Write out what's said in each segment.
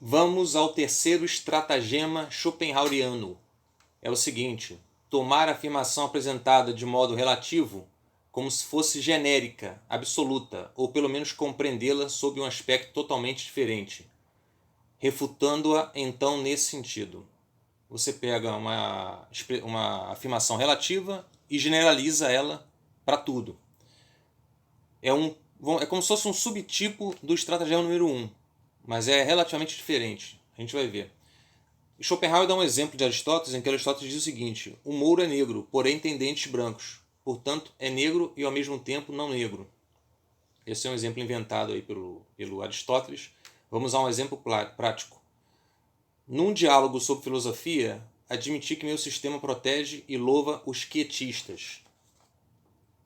Vamos ao terceiro estratagema schopenhaueriano. É o seguinte: tomar a afirmação apresentada de modo relativo como se fosse genérica, absoluta, ou pelo menos compreendê-la sob um aspecto totalmente diferente, refutando-a então nesse sentido. Você pega uma afirmação relativa e generaliza ela para tudo. É como se fosse um subtipo do estratagema número 1, mas é relativamente diferente. A gente vai ver. Schopenhauer dá um exemplo de Aristóteles, em que Aristóteles diz o seguinte: o mouro é negro, porém tem dentes brancos. Portanto, é negro e ao mesmo tempo não negro. Esse é um exemplo inventado aí pelo Aristóteles. Vamos a um exemplo prático. Num diálogo sobre filosofia, admiti que meu sistema protege e louva os quietistas.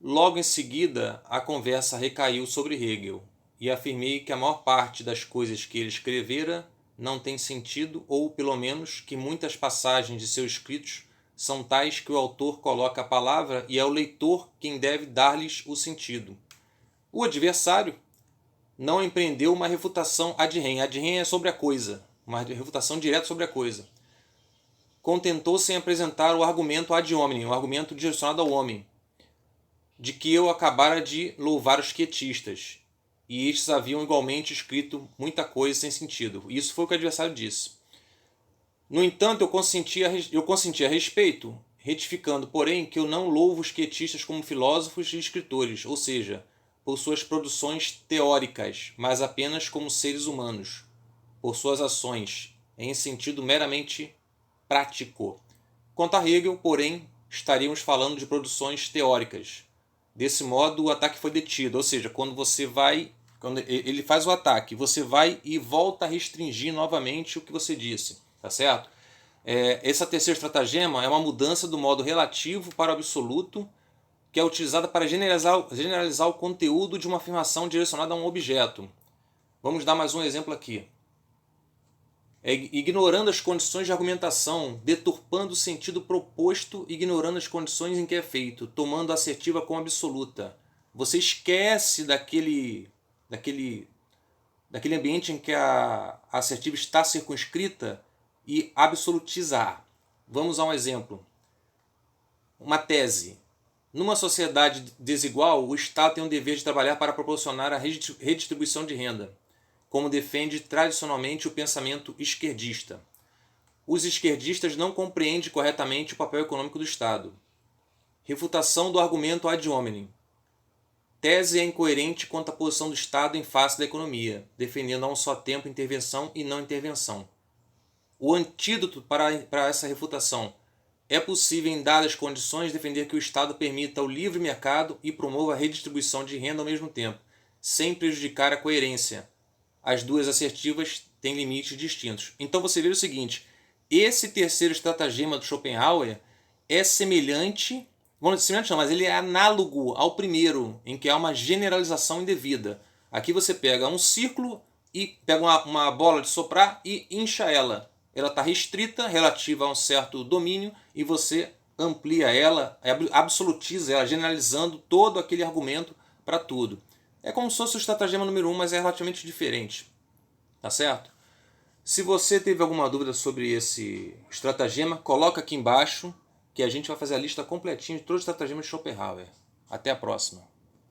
Logo em seguida, a conversa recaiu sobre Hegel, e afirmei que a maior parte das coisas que ele escrevera não tem sentido, ou pelo menos que muitas passagens de seus escritos são tais que o autor coloca a palavra e é o leitor quem deve dar-lhes o sentido. O adversário não empreendeu uma refutação ad rem. Ad rem é sobre a coisa, uma refutação direta sobre a coisa. Contentou-se em apresentar o argumento ad hominem, o argumento direcionado ao homem, de que eu acabara de louvar os quietistas, e estes haviam igualmente escrito muita coisa sem sentido. Isso foi o que o adversário disse. No entanto, eu consenti a respeito, retificando, porém, que eu não louvo os quietistas como filósofos e escritores, ou seja, por suas produções teóricas, mas apenas como seres humanos, por suas ações, em sentido meramente prático. Quanto a Hegel, porém, estaríamos falando de produções teóricas. Desse modo, o ataque foi detido, ou seja, quando ele faz o ataque, você vai e volta a restringir novamente o que você disse, tá certo? Essa terceira estratagema é uma mudança do modo relativo para o absoluto, que é utilizada para generalizar o conteúdo de uma afirmação direcionada a um objeto. Vamos dar mais um exemplo aqui. Ignorando as condições de argumentação, deturpando o sentido proposto, ignorando as condições em que é feito, tomando a assertiva como absoluta. Você esquece daquele ambiente em que a assertiva está circunscrita e absolutiza. Vamos a um exemplo. Uma tese. Numa sociedade desigual, o Estado tem o dever de trabalhar para proporcionar a redistribuição de renda, como defende tradicionalmente o pensamento esquerdista. Os esquerdistas não compreendem corretamente o papel econômico do Estado. Refutação do argumento ad hominem. Tese é incoerente quanto à posição do Estado em face da economia, defendendo a um só tempo intervenção e não intervenção. O antídoto para essa refutação: é possível, em dadas condições, defender que o Estado permita o livre mercado e promova a redistribuição de renda ao mesmo tempo, sem prejudicar a coerência. As duas assertivas têm limites distintos. Então você vê o seguinte: esse terceiro estratagema do Schopenhauer é semelhante, semelhante não, mas ele é análogo ao primeiro, em que há uma generalização indevida. Aqui você pega um círculo e pega uma bola de soprar e incha ela. Ela está restrita, relativa a um certo domínio, e você amplia ela, absolutiza ela, generalizando todo aquele argumento para tudo. É como se fosse o estratagema número 1, mas é relativamente diferente. Tá certo? Se você teve alguma dúvida sobre esse estratagema, coloca aqui embaixo que a gente vai fazer a lista completinha de todos os estratagemas de Schopenhauer. Até a próxima.